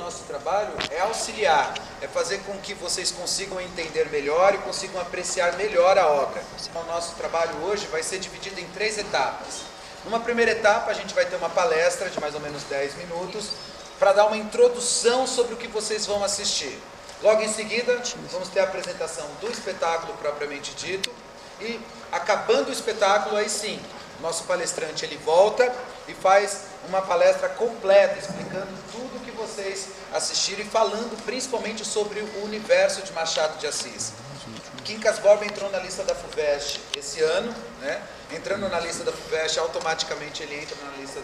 nosso trabalho é auxiliar, é fazer com que vocês consigam entender melhor e consigam apreciar melhor a obra. O nosso trabalho hoje vai ser dividido em 3 etapas. Numa primeira etapa, a gente vai ter uma palestra de mais ou menos 10 minutos para dar uma introdução sobre o que vocês vão assistir. Logo em seguida, vamos ter a apresentação do espetáculo propriamente dito e, acabando o espetáculo, aí sim, nosso palestrante ele volta e faz uma palestra completa, explicando tudo o que vocês assistiram e falando principalmente sobre o universo de Machado de Assis. Quincas Borba entrou na lista da FUVEST esse ano, né? Entrando na lista da FUVEST, automaticamente ele entra na lista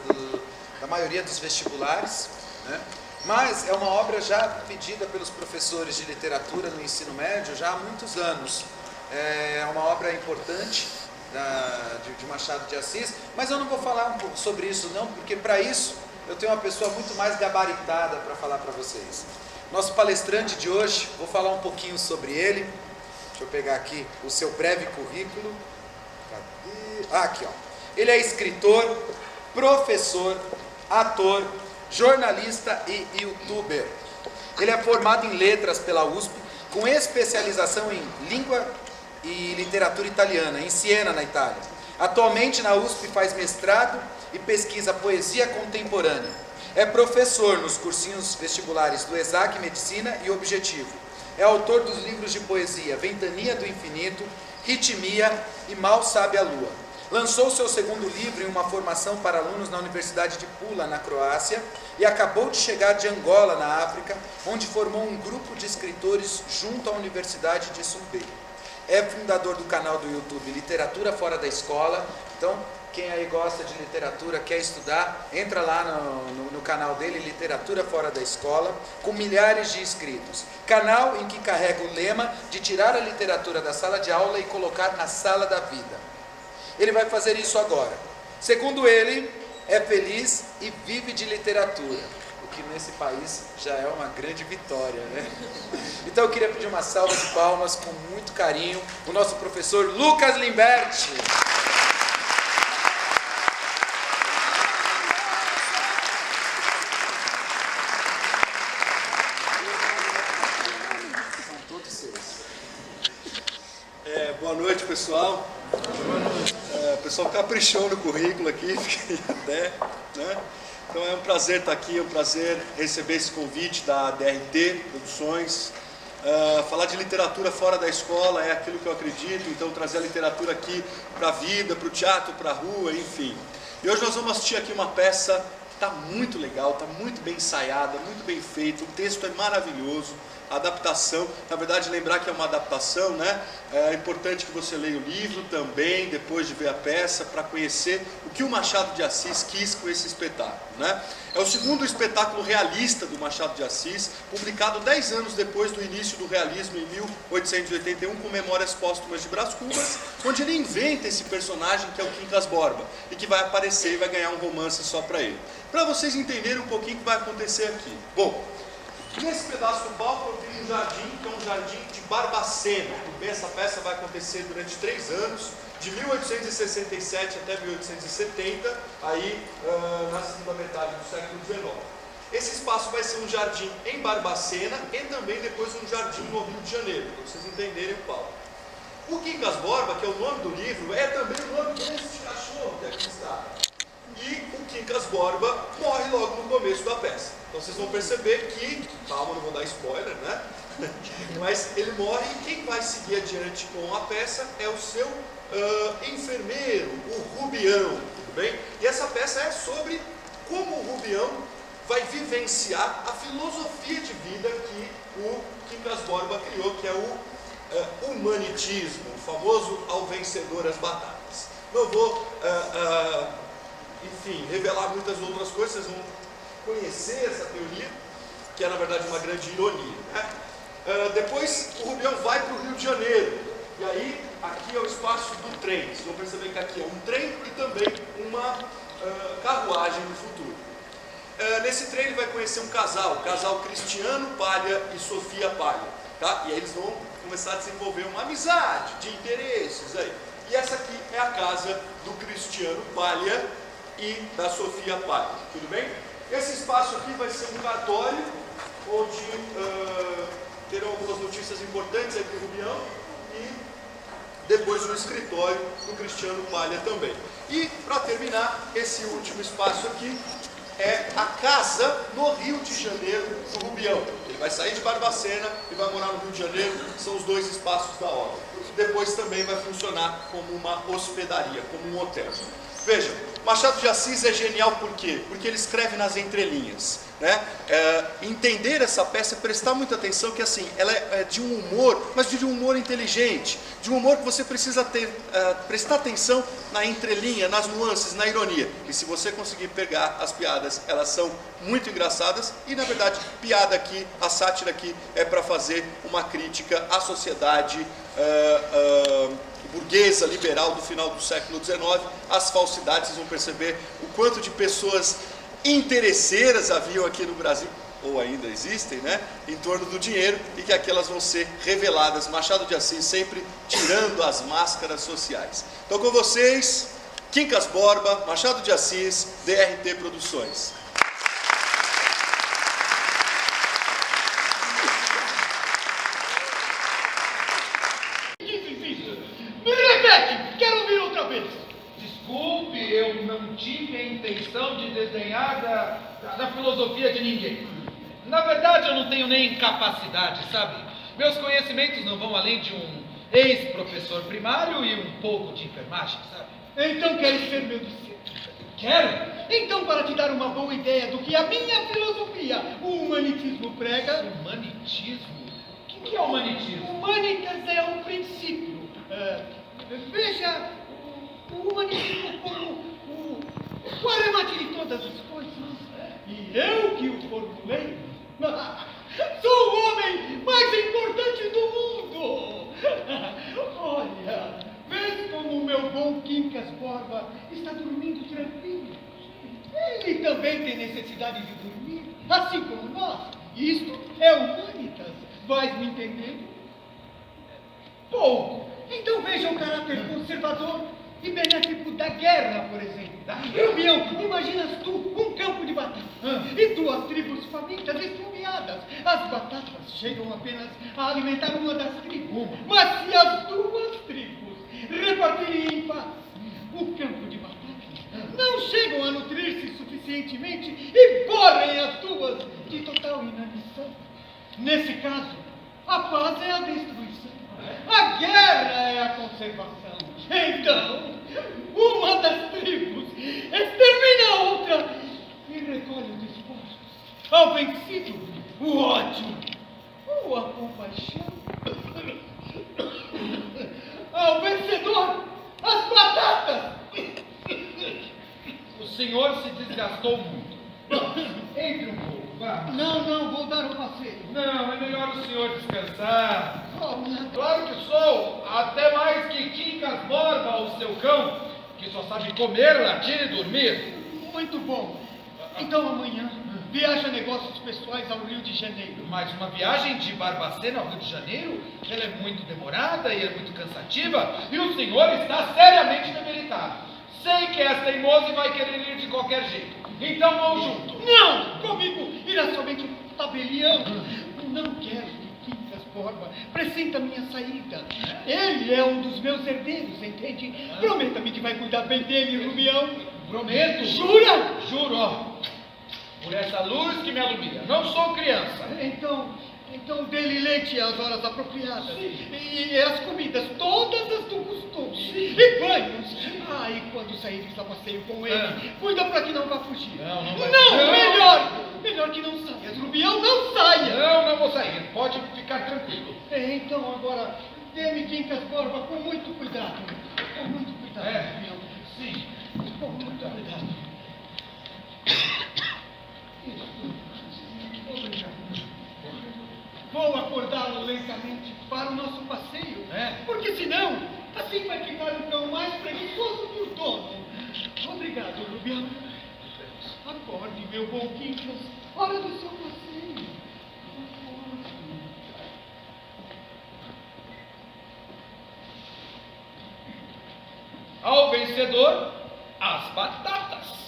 da maioria dos vestibulares, né? Mas é uma obra já pedida pelos professores de literatura no ensino médio já há muitos anos. É uma obra importante de Machado de Assis, mas eu não vou falar um pouco sobre isso não, porque para isso eu tenho uma pessoa muito mais gabaritada para falar para vocês. Nosso palestrante de hoje, vou falar um pouquinho sobre ele. Deixa eu pegar aqui o seu breve currículo. Cadê? Aqui, ó. Ele é escritor, professor, ator, jornalista e youtuber. Ele é formado em letras pela USP, com especialização em língua e literatura italiana, em Siena, na Itália. Atualmente na USP faz mestrado e pesquisa poesia contemporânea. É professor nos cursinhos vestibulares do ESAC Medicina e Objetivo. É autor dos livros de poesia Ventania do Infinito, Ritmia e Mal Sabe a Lua. Lançou seu segundo livro em uma formação para alunos na Universidade de Pula, na Croácia, e acabou de chegar de Angola, na África, onde formou um grupo de escritores junto à Universidade de Sumbé. É fundador do canal do YouTube Literatura Fora da Escola. Então, quem aí gosta de literatura, quer estudar, entra lá no canal dele, Literatura Fora da Escola, com milhares de inscritos. Canal em que carrega o lema de tirar a literatura da sala de aula e colocar na sala da vida. Ele vai fazer isso agora. Segundo ele, é feliz e vive de literatura, o que nesse país já é uma grande vitória, né? Então eu queria pedir uma salva de palmas com muito carinho o nosso professor Lucas Limberti. São todos seus. Boa noite, pessoal. O pessoal caprichou no currículo aqui, fiquei até, né? Então é um prazer estar aqui, é um prazer receber esse convite da DRT Produções. Falar de literatura fora da escola é aquilo que eu acredito, então trazer a literatura aqui para a vida, para o teatro, para a rua, enfim. E hoje nós vamos assistir aqui uma peça que está muito legal, está muito bem ensaiada, muito bem feita, o texto é maravilhoso. A adaptação, na verdade, lembrar que é uma adaptação, né? É importante que você leia o livro também, depois de ver a peça, para conhecer o que o Machado de Assis quis com esse espetáculo, né? É o segundo espetáculo realista do Machado de Assis, publicado 10 anos depois do início do realismo, em 1881, com Memórias Póstumas de Brás Cubas, onde ele inventa esse personagem que é o Quincas Borba, e que vai aparecer e vai ganhar um romance só para ele. Para vocês entenderem um pouquinho o que vai acontecer aqui. Bom, nesse pedaço do palco eu tenho um jardim, que é um jardim de Barbacena. Essa peça vai acontecer durante 3 anos, de 1867 até 1870, aí na segunda metade do século XIX. Esse espaço vai ser um jardim em Barbacena e também depois um jardim no Rio de Janeiro, para vocês entenderem o palco. O Quincas Borba, que é o nome do livro, é também o nome desse cachorro que aqui está. E o Quincas Borba morre logo no começo da peça. Então vocês vão perceber que, calma, não vou dar spoiler, né? Mas ele morre e quem vai seguir adiante com a peça é o seu enfermeiro, o Rubião, tudo bem? E essa peça é sobre como o Rubião vai vivenciar a filosofia de vida que o Quincas Borba criou, que é o humanitismo, o famoso ao vencedor as batalhas. Não vou, enfim, revelar muitas outras coisas, vocês vão conhecer essa teoria, que é na verdade uma grande ironia, né? Depois o Rubião vai para o Rio de Janeiro, e aí aqui é o espaço do trem. Vocês vão perceber que aqui é um trem e também uma carruagem do futuro. Nesse trem ele vai conhecer um casal, o casal Cristiano Palha e Sofia Palha, tá? E aí eles vão começar a desenvolver uma amizade de interesses aí. E essa aqui é a casa do Cristiano Palha e da Sofia Palha, tudo bem? Esse espaço aqui vai ser um cartório, onde terão algumas notícias importantes aqui no Rubião e depois no escritório do Cristiano Palha também. E, para terminar, esse último espaço aqui é a casa no Rio de Janeiro do Rubião. Ele vai sair de Barbacena e vai morar no Rio de Janeiro, são os dois espaços da obra. Depois também vai funcionar como uma hospedaria, como um hotel. Veja, Machado de Assis é genial por quê? Porque ele escreve nas entrelinhas, né? Entender essa peça, prestar muita atenção que assim, ela é de um humor, mas de um humor inteligente, de um humor que você precisa prestar atenção na entrelinha, nas nuances, na ironia. E se você conseguir pegar as piadas, elas são muito engraçadas e na verdade, piada aqui, a sátira aqui é para fazer uma crítica à sociedade burguesa, liberal do final do século XIX, as falsidades. Vocês vão perceber o quanto de pessoas interesseiras haviam aqui no Brasil, ou ainda existem, né, em torno do dinheiro, e que aquelas vão ser reveladas. Machado de Assis sempre tirando as máscaras sociais. Então com vocês, Quincas Borba, Machado de Assis, DRT Produções. Quero ouvir outra vez. Desculpe, eu não tive a intenção de desdenhar da filosofia de ninguém. Na verdade, eu não tenho nem capacidade, sabe? Meus conhecimentos não vão além de um ex-professor primário e um pouco de enfermagem, sabe? Então queres ser meu discípulo? Quero? Então, para te dar uma boa ideia do que a minha filosofia, o humanitismo prega... Humanitismo? O que é humanitismo? Humanitas é um princípio. Veja o humanismo como o arremate de todas as coisas. E eu que o formulei, sou o homem mais importante do mundo. Olha, vês como o meu bom Quincas Borba está dormindo tranquilo. Ele também tem necessidade de dormir, assim como nós. Isto é humanitas. Vais me entender? Pouco. Então veja o caráter conservador e benéfico da guerra, por exemplo. Rubião, imaginas tu um campo de batatas e duas tribos famintas e esfomeadas. As batatas chegam apenas a alimentar uma das tribos. Mas se as duas tribos repartirem em paz o campo de batatas, não chegam a nutrir-se suficientemente e morrem as duas de total inanição. Nesse caso, a paz é a destruição. A guerra é a conservação. Então, uma das tribos extermina a outra e recolhe os despojos. Ao vencido, o ódio ou a compaixão. Ao vencedor, as batatas. O senhor se desgastou muito. Entre um pouco, vá. Não, vou dar um passeio. Não, é melhor o senhor descansar. Oh, Claro que sou, até mais que Quincas Borba, o seu cão, que só sabe comer, latir e dormir. muito bom. Então amanhã viaja negócios pessoais ao Rio de Janeiro. Mas uma viagem de Barbacena ao Rio de Janeiro, ela é muito demorada e é muito cansativa, e o senhor está seriamente debilitado. Sei que és teimoso e vai querer ir de qualquer jeito. Então vamos junto. Não! Comigo irá somente um tabelião. Não quero que Quincas Borba pressenta minha saída. Ele é um dos meus herdeiros, entende? Prometa-me que vai cuidar bem dele, Rubião. Prometo. Jura? Juro. Por essa luz que me alumia. Não sou criança. Então dê-lhe leite às horas apropriadas. E as comidas, todas as do costume. Sim. E banhos. E quando saíres a passeio com ele, cuida para que não vá fugir. Não vai. Não, melhor que não saias, Rubião, não saia. Não vou sair. Pode ficar tranquilo. Então agora, dê-me Quincas Borba com muito cuidado. Com muito cuidado, Rubião. Sim. Com muito cuidado. Obrigado. Vou acordá-lo lentamente para o nosso passeio. Porque senão, assim vai ficar o cão mais preguiçoso que o dono. Obrigado, Rubião. Acorde, meu bom Quincas. Hora do seu passeio. Ao vencedor, as batatas.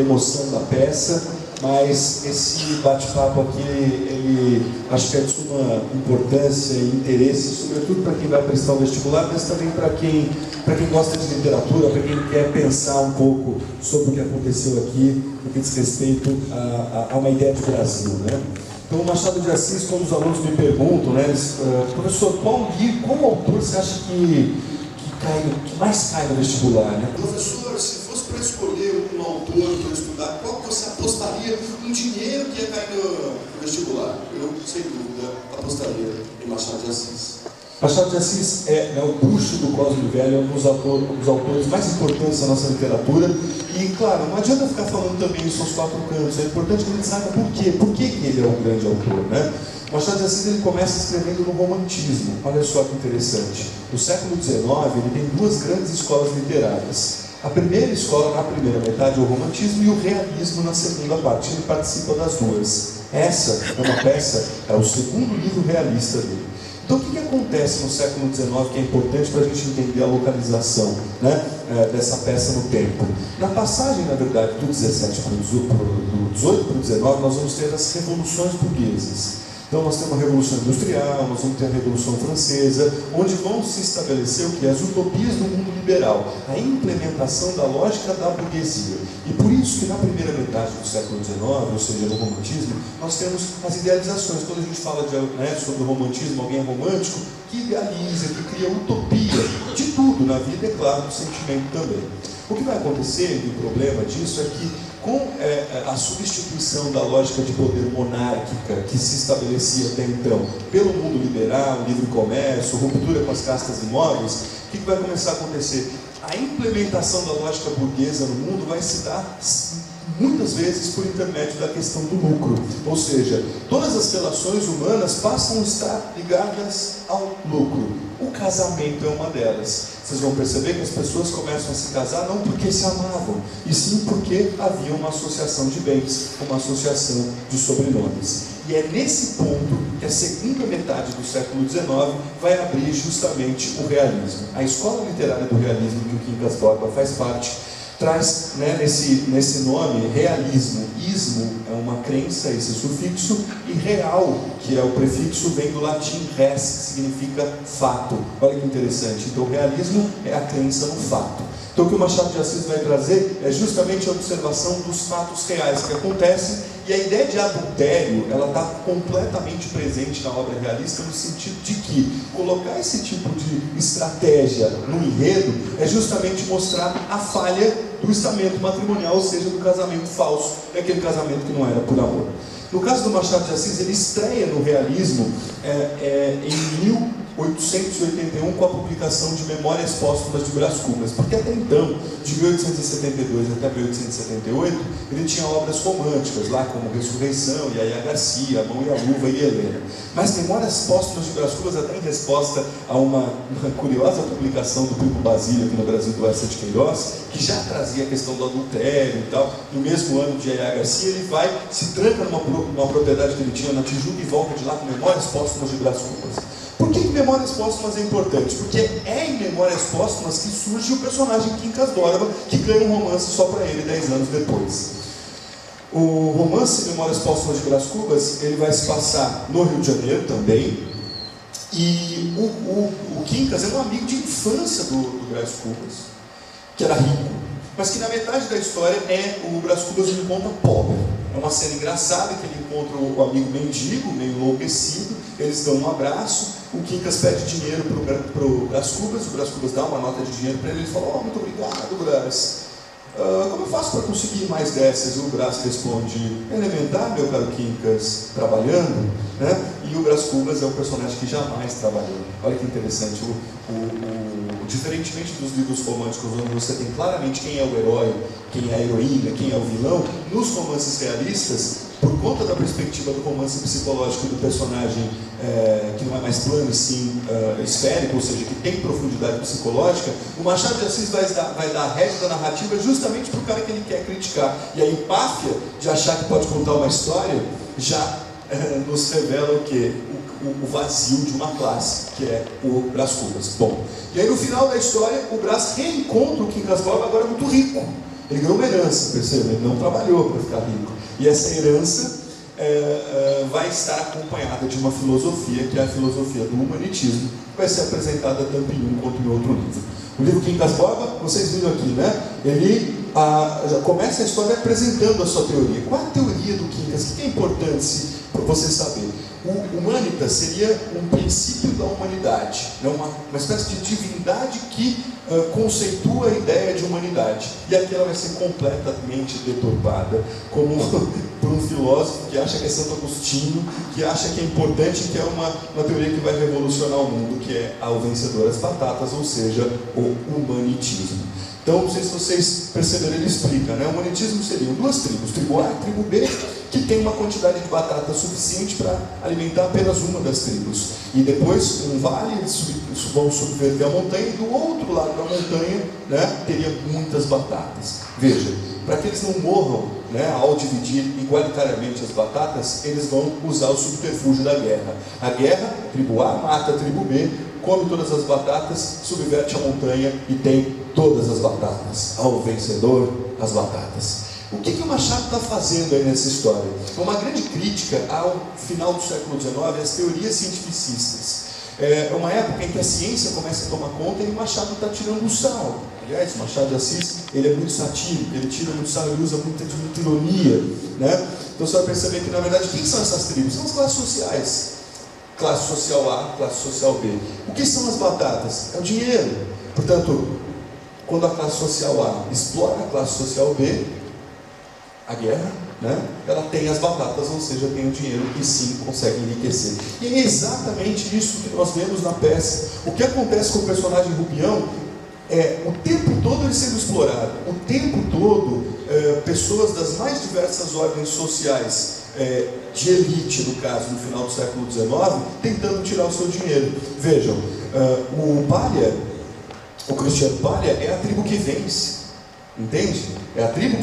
emoção da peça, mas esse bate-papo aqui, ele acho que é de suma importância e interesse, sobretudo para quem vai prestar o vestibular, mas também para quem gosta de literatura, para quem quer pensar um pouco sobre o que aconteceu aqui, no que diz respeito a uma ideia de Brasil, né? Então, o Machado de Assis, quando os alunos me perguntam, né, professor, qual autor você acha que mais cai no vestibular, né? Professor, se fosse para escolher um autor para estudar, qual que você apostaria um dinheiro que ia cair no vestibular? Eu, sem dúvida, apostaria em Machado de Assis. Machado de Assis é o bruxo do Cosme Velho, é um dos autores mais importantes da nossa literatura. E, claro, não adianta ficar falando também isso aos quatro cantos, é importante que a gente saiba por quê. Por que ele é um grande autor, né? Machado de Assis, ele começa escrevendo no romantismo. Olha só que interessante. No século XIX, ele tem duas grandes escolas literárias. A primeira escola, na primeira metade, é o romantismo, e o realismo na segunda parte. Ele participa das duas. Essa é uma peça, é o segundo livro realista dele. Então, o que acontece no século XIX que é importante para a gente entender a localização, né, dessa peça no tempo? Na passagem, na verdade, do 17 para o 18 para o 19, nós vamos ter as revoluções burguesas. Então, nós temos a Revolução Industrial, nós vamos ter a Revolução Francesa, onde vão se estabelecer o que? As utopias do mundo liberal, a implementação da lógica da burguesia. E por isso que na primeira metade do século XIX, ou seja, no romantismo, nós temos as idealizações. Quando a gente fala sobre o romantismo, alguém é romântico, que idealiza, que cria utopia de tudo na vida, é claro, do sentimento também. O que vai acontecer, e o problema disso, é que com a substituição da lógica de poder monárquica que se estabelecia até então pelo mundo liberal, livre comércio, ruptura com as castas imóveis, o que vai começar a acontecer? A implementação da lógica burguesa no mundo vai se dar muitas vezes por intermédio da questão do lucro, ou seja, todas as relações humanas passam a estar ligadas ao lucro. O casamento é uma delas. Vocês vão perceber que as pessoas começam a se casar não porque se amavam, e sim porque havia uma associação de bens, uma associação de sobrenomes. E é nesse ponto que a segunda metade do século XIX vai abrir justamente o realismo. A escola literária do realismo, que o Quincas Borba faz parte, traz, né, nesse nome, realismo. Ismo é uma crença, esse sufixo, e real, que é o prefixo, vem do latim res, que significa fato. Olha que interessante. Então, o realismo é a crença no fato. Então, o que o Machado de Assis vai trazer é justamente a observação dos fatos reais que acontecem, e a ideia de adultério, ela está completamente presente na obra realista, no sentido de que colocar esse tipo de estratégia no enredo é justamente mostrar a falha do estamento matrimonial, ou seja, do casamento falso, aquele casamento que não era por amor. No caso do Machado de Assis, ele estreia no realismo em 1881 com a publicação de Memórias Póstumas de Brás Cubas, porque até então, de 1872 até 1878, ele tinha obras românticas lá como Ressurreição, Yaya Garcia, A Mão e a Luva e Helena. Mas Memórias Póstumas de Brás Cubas, até em resposta a uma curiosa publicação do Pipo Basílio aqui no Brasil, do Eça de Queiroz, que já trazia a questão do adultério e tal. No mesmo ano de Yaya Garcia, ele vai, se tranca numa propriedade que ele tinha na Tijuca e volta de lá com Memórias Póstumas de Brás Cubas. Por que Memórias Póstumas é importante? Porque é em Memórias Póstumas que surge o personagem Quincas Borba, que ganha um romance só para ele 10 anos depois. O romance Memórias Póstumas de Brás Cubas, ele vai se passar no Rio de Janeiro também, e o Quincas é um amigo de infância do Brás Cubas, que era rico, mas que na metade da história o Brás Cubas ele encontra pobre. É uma cena engraçada que ele encontra o amigo mendigo, meio enlouquecido, eles dão um abraço, o Quincas pede dinheiro para o Brás Cubas, o Brás Cubas dá uma nota de dinheiro para ele, ele fala, muito obrigado, Brás. Como eu faço para conseguir mais dessas? E o Brás responde, elementar, meu caro Quincas, trabalhando, né? E o Brás Cubas é um personagem que jamais trabalhou. Olha que interessante, diferentemente dos livros românticos, onde você tem claramente quem é o herói, quem é a heroína, quem é o vilão, nos romances realistas, por conta da perspectiva do romance psicológico do personagem, que não é mais plano, sim esférico, ou seja, que tem profundidade psicológica, o Machado de Assis vai dar a rédea da narrativa justamente para o cara que ele quer criticar. E a empáfia de achar que pode contar uma história já nos revela o quê? O vazio de uma classe, que é o Brás Cubas. Bom, e aí no final da história, o Brás reencontra o Quincas Borba, agora muito rico. Ele ganhou uma herança, percebe? Ele não trabalhou para ficar rico. E essa herança vai estar acompanhada de uma filosofia, que é a filosofia do humanitismo, que vai ser apresentada tanto em um quanto em outro livro. O livro Quincas Borba, vocês viram aqui, né? Ele já começa a história apresentando a sua teoria. Qual a teoria do Quincas? O que é importante para você saber? O Humanitas seria um princípio da humanidade, né? uma espécie de divindade que conceitua a ideia de humanidade. E aqui ela vai ser completamente deturpada, como por um filósofo que acha que é Santo Agostinho, que acha que é importante, que é uma teoria que vai revolucionar o mundo, que é ao vencedor as batatas, ou seja, o humanitismo. Então, não sei se vocês perceberam, ele explica, né? O humanitismo seriam duas tribos, tribo A e tribo B, que tem uma quantidade de batata suficiente para alimentar apenas uma das tribos. E depois, um vale, eles vão subverter a montanha, e do outro lado da montanha, né, teria muitas batatas. Veja, para que eles não morram, né, ao dividir igualitariamente as batatas, eles vão usar o subterfúgio da guerra. A guerra, a tribo A mata a tribo B, come todas as batatas, subverte a montanha e tem todas as batatas. Ao vencedor, as batatas. O que o Machado está fazendo aí nessa história? É uma grande crítica ao final do século XIX, às teorias cientificistas. É uma época em que a ciência começa a tomar conta e o Machado está tirando o sal. Aliás, Machado de Assis, ele é muito satírico, ele tira muito sal, ele usa muita ironia, né? Então você vai perceber que, na verdade, quem são essas tribos? São as classes sociais. Classe social A, classe social B. O que são as batatas? É o dinheiro. Portanto, quando a classe social A explora a classe social B, a guerra, né, ela tem as batatas, ou seja, tem o dinheiro e sim consegue enriquecer. E é exatamente isso que nós vemos na peça. O que acontece com o personagem Rubião é o tempo todo ele sendo explorado, o tempo todo pessoas das mais diversas ordens sociais, de elite, no caso, no final do século XIX, tentando tirar o seu dinheiro. Vejam, o Palha, o Cristiano Palha, é a tribo que vence, entende? É a tribo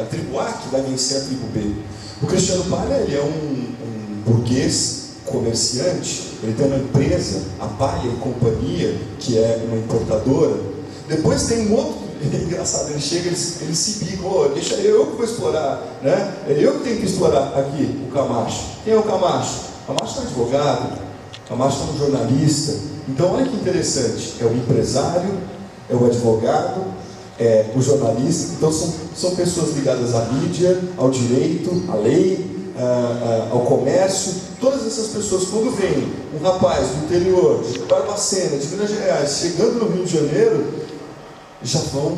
a tribo A que vai vencer a tribo B. O Cristiano Palha, ele é um burguês comerciante, ele tem uma empresa, a Palha e Companhia, que é uma importadora. Depois tem um outro, é engraçado, ele chega, ele se bica, deixa eu que vou explorar, né? É eu que tenho que explorar aqui, o Camacho. Quem é o Camacho? O Camacho é um advogado, o Camacho é um jornalista. Então olha que interessante, é o empresário, é o advogado, é o jornalista. Então são pessoas ligadas à mídia, ao direito, à lei, ao comércio. Todas essas pessoas, quando vem um rapaz do interior, de Barbacena, de Minas Gerais, chegando no Rio de Janeiro, já vão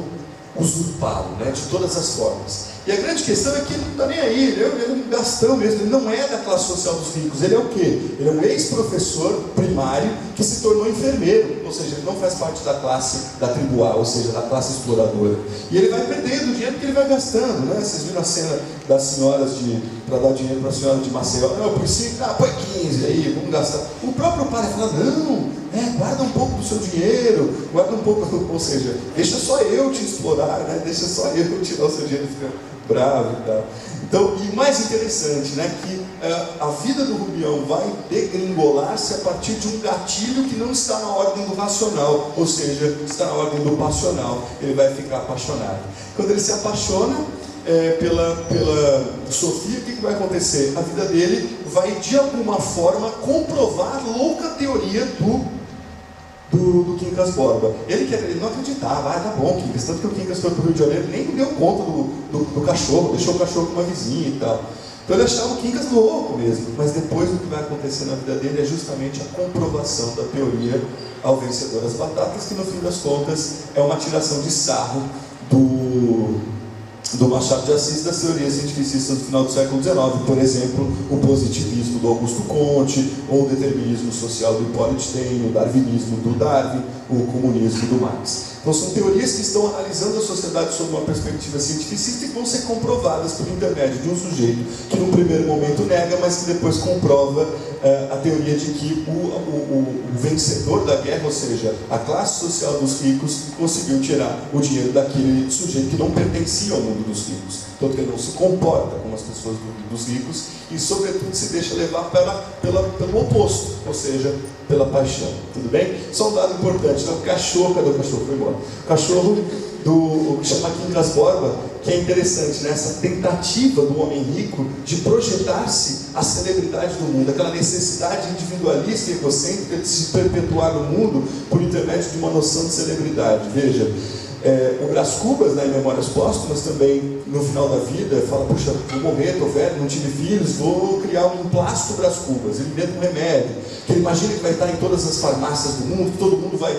usurpá-lo, né, de todas as formas. E a grande questão é que ele não está nem aí, ele é um gastão mesmo, ele não é da classe social dos ricos, ele é o quê? Ele é um ex-professor primário que se tornou enfermeiro, ou seja, ele não faz parte da classe da tribo A, ou seja, da classe exploradora. E ele vai perdendo o dinheiro que ele vai gastando, né? Vocês viram a cena das senhoras para dar dinheiro para a senhora de Maceió, não, por 5, põe 15 aí, vamos gastar. O próprio pai fala, não, guarda um pouco do seu dinheiro, guarda um pouco, ou seja, deixa só eu te explorar, né? Deixa só eu tirar o seu dinheiro, fica bravo e tal. Então, e mais interessante, né, que a vida do Rubião vai degringolar-se a partir de um gatilho que não está na ordem do racional, ou seja, está na ordem do passional. Ele vai ficar apaixonado. Quando ele se apaixona pela Sofia, o que vai acontecer? A vida dele vai, de alguma forma, comprovar a louca teoria do Quincas Borba. Ele não acreditava, tá bom, Quincas, tanto que o Quincas foi para o Rio de Janeiro, nem deu conta do cachorro, deixou o cachorro com uma vizinha e tal. Então ele achava o Quincas louco mesmo, mas depois o que vai acontecer na vida dele é justamente a comprovação da teoria ao vencedor das batatas, que no fim das contas é uma tiração de sarro do Machado de Assis, das teorias cientificistas do final do século XIX, por exemplo, o positivismo do Augusto Comte, ou o determinismo social do Hippolyte Taine, o darwinismo do Darwin, o comunismo do Marx. Então são teorias que estão analisando a sociedade sob uma perspectiva cientificista e vão ser comprovadas por intermédio de um sujeito que num primeiro momento nega, mas que depois comprova a teoria de que o vencedor da guerra, ou seja, a classe social dos ricos, conseguiu tirar o dinheiro daquele sujeito que não pertencia ao mundo dos ricos. Tanto que ele não se comporta como as pessoas dos ricos e, sobretudo, se deixa levar pelo oposto, ou seja, pela paixão. Tudo bem? Só um dado importante, né? O cachorro, cadê o cachorro? Foi embora. O cachorro do que chama Quincas Borba, que é interessante, né? Essa tentativa do homem rico de projetar-se a celebridade do mundo, aquela necessidade individualista e egocêntrica de se perpetuar no mundo por intermédio de uma noção de celebridade. Veja, o Brás Cubas, né, em Memórias Póstumas, também no final da vida fala: puxa, vou morrer, estou velho, não tive filhos, vou criar um emplasto Brás Cubas. Ele inventa um remédio que ele imagina que vai estar em todas as farmácias do mundo, que todo mundo vai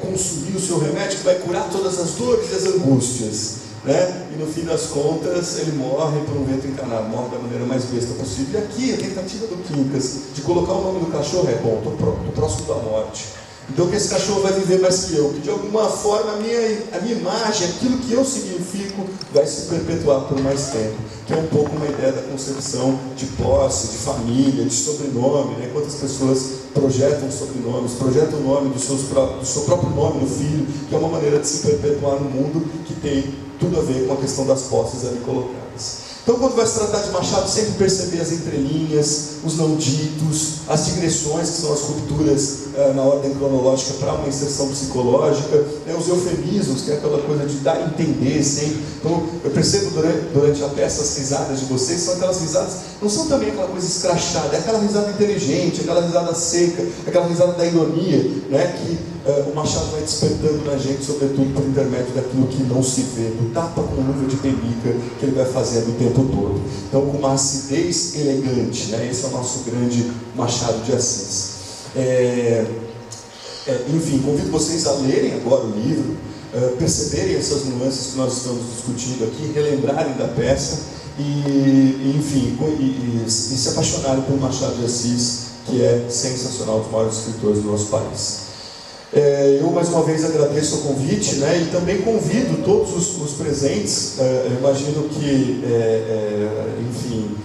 consumir o seu remédio, que vai curar todas as dores e as angústias, né? E no fim das contas ele morre por um vento encanado, morre da maneira mais besta possível. E aqui a tentativa do Quincas de colocar o nome do cachorro é: bom, estou próximo da morte, então que esse cachorro vai viver mais que eu, que de alguma forma a minha imagem, aquilo que eu significo, vai se perpetuar por mais tempo, que é um pouco uma ideia da concepção de posse, de família, de sobrenome, né? Quantas pessoas projetam sobrenomes, projetam o nome do seu próprio nome no filho, que é uma maneira de se perpetuar no mundo que tem tudo a ver com a questão das posses ali colocadas. Então, quando vai se tratar de Machado, sempre perceber as entrelinhas, os não ditos, as digressões, que são as rupturas na ordem cronológica para uma inserção psicológica, né, os eufemismos, que é aquela coisa de dar a entender sempre. Então, eu percebo durante a peça as risadas de vocês, são aquelas risadas, não são também aquela coisa escrachada, é aquela risada inteligente, aquela risada seca, aquela risada da ironia, né, que o Machado vai despertando na gente, sobretudo por intermédio daquilo que não se vê, do tapa com luva de penica que ele vai fazendo o tempo todo. Então, com uma acidez elegante, né? Esse é o nosso grande Machado de Assis. Enfim, convido vocês a lerem agora o livro, perceberem essas nuances que nós estamos discutindo aqui, relembrarem da peça e se apaixonarem por Machado de Assis, que é sensacional, um dos maiores escritores do nosso país. Eu mais uma vez agradeço o convite, né, e também convido todos os presentes. Eu imagino que, enfim,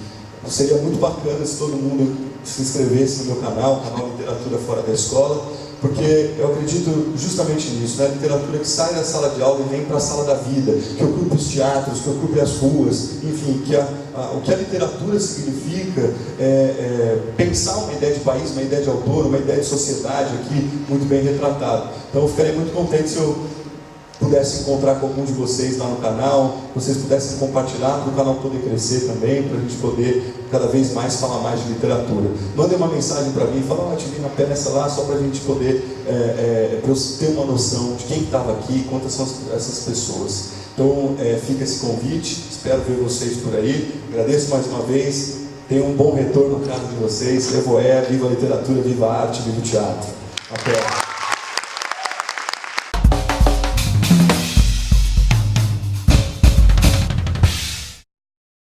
seria muito bacana se todo mundo se inscrevesse no meu canal Literatura Fora da Escola, porque eu acredito justamente nisso, né? Literatura que sai da sala de aula e vem para a sala da vida, que ocupe os teatros, que ocupe as ruas, enfim, que o que a literatura significa pensar uma ideia de país, uma ideia de autor, uma ideia de sociedade aqui, muito bem retratado. Então eu ficaria muito contente se eu pudesse encontrar com algum de vocês lá no canal, vocês pudessem compartilhar para o canal poder crescer também, para a gente poder cada vez mais falar mais de literatura. Mandem uma mensagem para mim, fala: te vi na peça lá, só para a gente poder para eu ter uma noção de quem estava aqui, quantas são essas pessoas. Então fica esse convite, espero ver vocês por aí, agradeço mais uma vez, tenham um bom retorno à casa de vocês, Evoé, viva a literatura, viva a arte, viva o teatro. Até.